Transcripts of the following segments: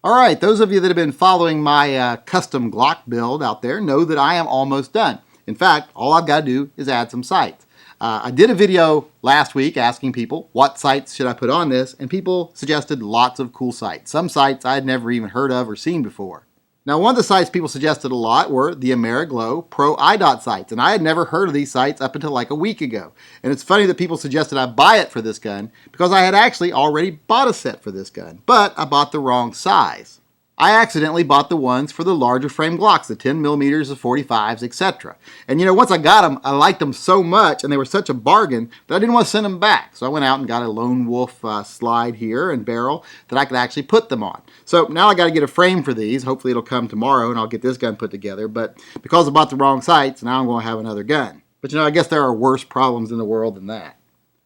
Alright, those of you that have been following my custom Glock build out there know that I am almost done. In fact, all I've got to do is add some sights. I did a video last week asking people what sights should I put on this, and people suggested lots of cool sights. Some sights I had never even heard of or seen before. Now, one of the sights people suggested a lot were the Ameriglow Pro iDot sights, and I had never heard of these sights up until like a week ago. And it's funny that people suggested I buy it for this gun because I had actually already bought a set for this gun, but I bought the wrong size. I accidentally bought the ones for the larger frame Glocks, the 10 millimeters, the 45s, etc. And you know, once I got them, I liked them so much and they were such a bargain that I didn't want to send them back. So I went out and got a Lone Wolf slide here and barrel that I could actually put them on. So now I got to get a frame for these. Hopefully it'll come tomorrow and I'll get this gun put together. But because I bought the wrong sights, now I'm going to have another gun. But you know, I guess there are worse problems in the world than that.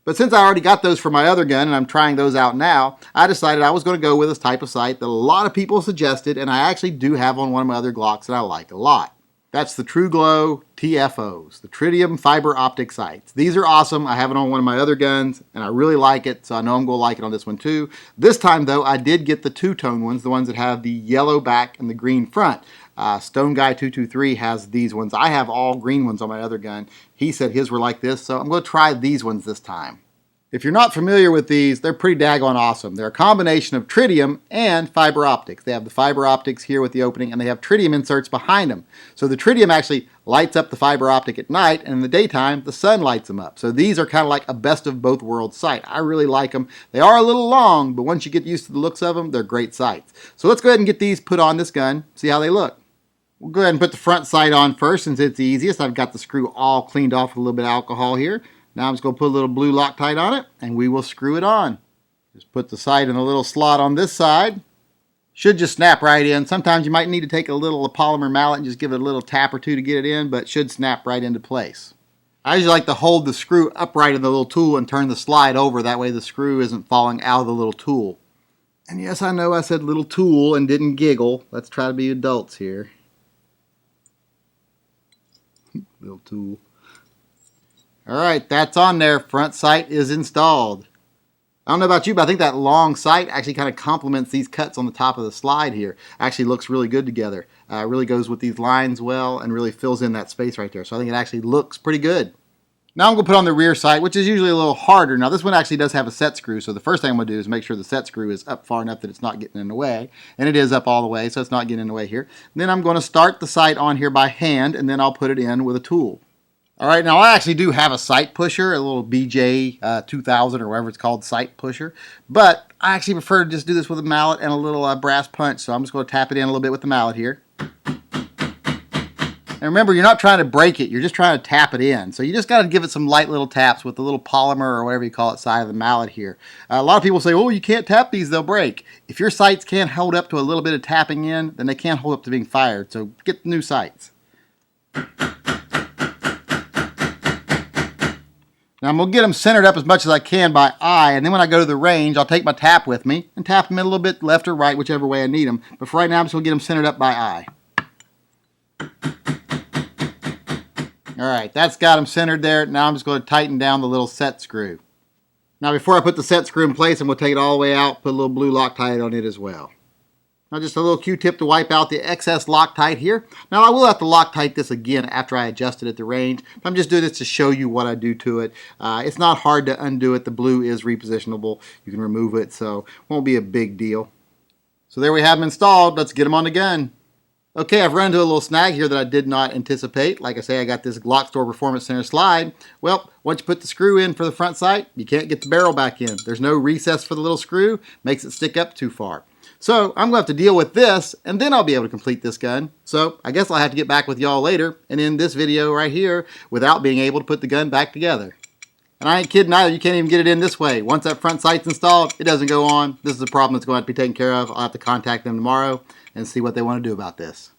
But since I already got those for my other gun and I'm trying those out now, I decided I was going to go with this type of sight that a lot of people suggested, and I actually do have on one of my other Glocks that I like a lot. That's the TrueGlow TFOs, the tritium fiber optic sights. These are awesome. I have it on one of my other guns and I really like it, so I know I'm going to like it on this one too. This time though, I did get the two-tone ones, the ones that have the yellow back and the green front. Stone Guy 223 has these ones. I have all green ones on my other gun. He said his were like this, so I'm going to try these ones this time. If you're not familiar with these, they're pretty daggone awesome. They're a combination of tritium and fiber optics. They have the fiber optics here with the opening, and they have tritium inserts behind them. So the tritium actually lights up the fiber optic at night, and in the daytime, the sun lights them up. So these are kind of like a best of both worlds sight. I really like them. They are a little long, but once you get used to the looks of them, they're great sights. So let's go ahead and get these put on this gun, see how they look. We'll go ahead and put the front sight on first since it's the easiest. I've got the screw all cleaned off with a little bit of alcohol here. Now I'm just going to put a little blue Loctite on it and we will screw it on. Just put the sight in a little slot on this side. Should just snap right in. Sometimes you might need to take a little polymer mallet and just give it a little tap or two to get it in, but it should snap right into place. I usually like to hold the screw upright in the little tool and turn the slide over. That way the screw isn't falling out of the little tool. And yes, I know I said little tool and didn't giggle. Let's try to be adults here. Little tool. Alright, that's on there. Front sight is installed. I don't know about you, but I think that long sight actually kind of complements these cuts on the top of the slide here. Actually looks really good together. Really goes with these lines well and really fills in that space right there. So I think it actually looks pretty good. Now I'm going to put on the rear sight, which is usually a little harder. Now this one actually does have a set screw, so the first thing I'm going to do is make sure the set screw is up far enough that it's not getting in the way. And it is up all the way, so it's not getting in the way here. And then I'm going to start the sight on here by hand, and then I'll put it in with a tool. Alright, now I actually do have a sight pusher, a little BJ 2000 or whatever it's called, sight pusher. But I actually prefer to just do this with a mallet and a little brass punch, so I'm just going to tap it in a little bit with the mallet here. And remember, you're not trying to break it, you're just trying to tap it in. So you just got to give it some light little taps with the little polymer or whatever you call it side of the mallet here. A lot of people say, oh, you can't tap these, they'll break. If your sights can't hold up to a little bit of tapping in, then they can't hold up to being fired. So get new sights. Now I'm going to get them centered up as much as I can by eye, and then when I go to the range, I'll take my tap with me and tap them in a little bit left or right, whichever way I need them. But for right now, I'm just going to get them centered up by eye. Alright, that's got them centered there. Now I'm just going to tighten down the little set screw. Now before I put the set screw in place, I'm going to take it all the way out, put a little blue Loctite on it as well. Now just a little Q-tip to wipe out the excess Loctite here. Now I will have to Loctite this again after I adjust it at the range. I'm just doing this to show you what I do to it. It's not hard to undo it. The blue is repositionable. You can remove it, so it won't be a big deal. So there we have them installed. Let's get them on the gun. Okay, I've run into a little snag here that I did not anticipate. Like I say, I got this Glock Store Performance Center slide. Well, once you put the screw in for the front sight, you can't get the barrel back in. There's no recess for the little screw. Makes it stick up too far. So I'm going to have to deal with this, and then I'll be able to complete this gun. So I guess I'll have to get back with y'all later and end this video right here without being able to put the gun back together. And I ain't kidding either, you can't even get it in this way. Once that front sight's installed, it doesn't go on. This is a problem that's going to have to be taken care of. I'll have to contact them tomorrow and see what they want to do about this.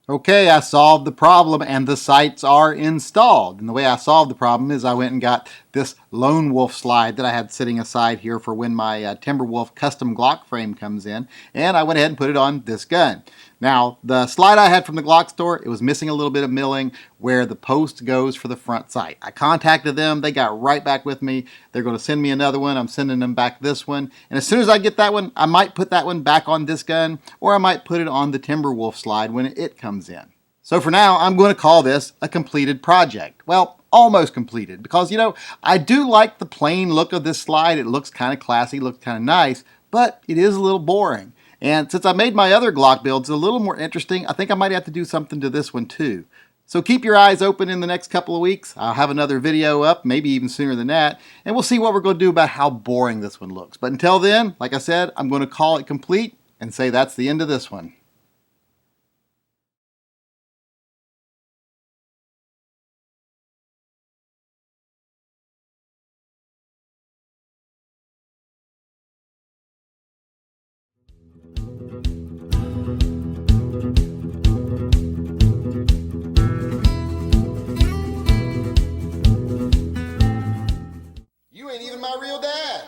Okay, I solved the problem and the sights are installed. And the way I solved the problem is I went and got this Lone Wolf slide that I had sitting aside here for when my Timberwolf custom Glock frame comes in. And I went ahead and put it on this gun. Now, the slide I had from the Glock store, it was missing a little bit of milling where the post goes for the front sight. I contacted them. They got right back with me. They're going to send me another one. I'm sending them back this one. And as soon as I get that one, I might put that one back on this gun, or I might put it on the Timberwolf slide when it comes in. So for now, I'm going to call this a completed project. Well, almost completed, because, I do like the plain look of this slide. It looks kind of classy, looks kind of nice, but it is a little boring. And since I made my other Glock builds a little more interesting, I think I might have to do something to this one too. So keep your eyes open in the next couple of weeks. I'll have another video up, maybe even sooner than that, and we'll see what we're going to do about how boring this one looks. But until then, like I said, I'm going to call it complete and say that's the end of this one. You ain't even my real dad.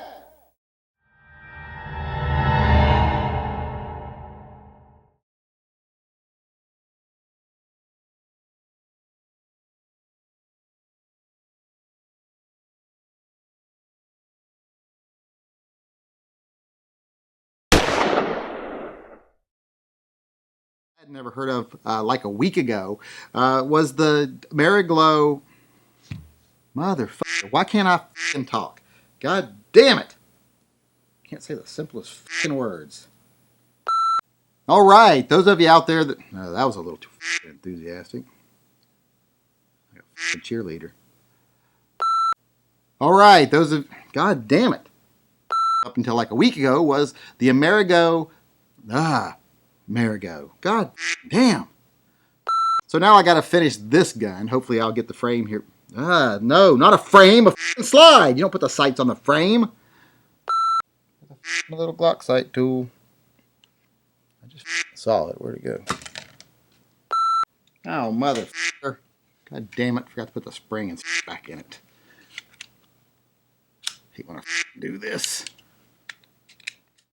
I'd never heard of like a week ago was the Mariglow. Motherfucker, why can't I fucking talk? God damn it. Can't say the simplest fucking words. All right, those of you out there that... No, that was a little too enthusiastic. Like a cheerleader. All right, those of... God damn it. Up until like a week ago was the Amerigo... Marigo. God damn. So now I got to finish this gun. Hopefully I'll get the frame here. No, not a frame, a slide. You don't put the sights on the frame. A little Glock sight tool. I just saw it. Where'd it go? Oh, motherfucker. God damn it. Forgot to put the spring and back in it. I hate when I do this.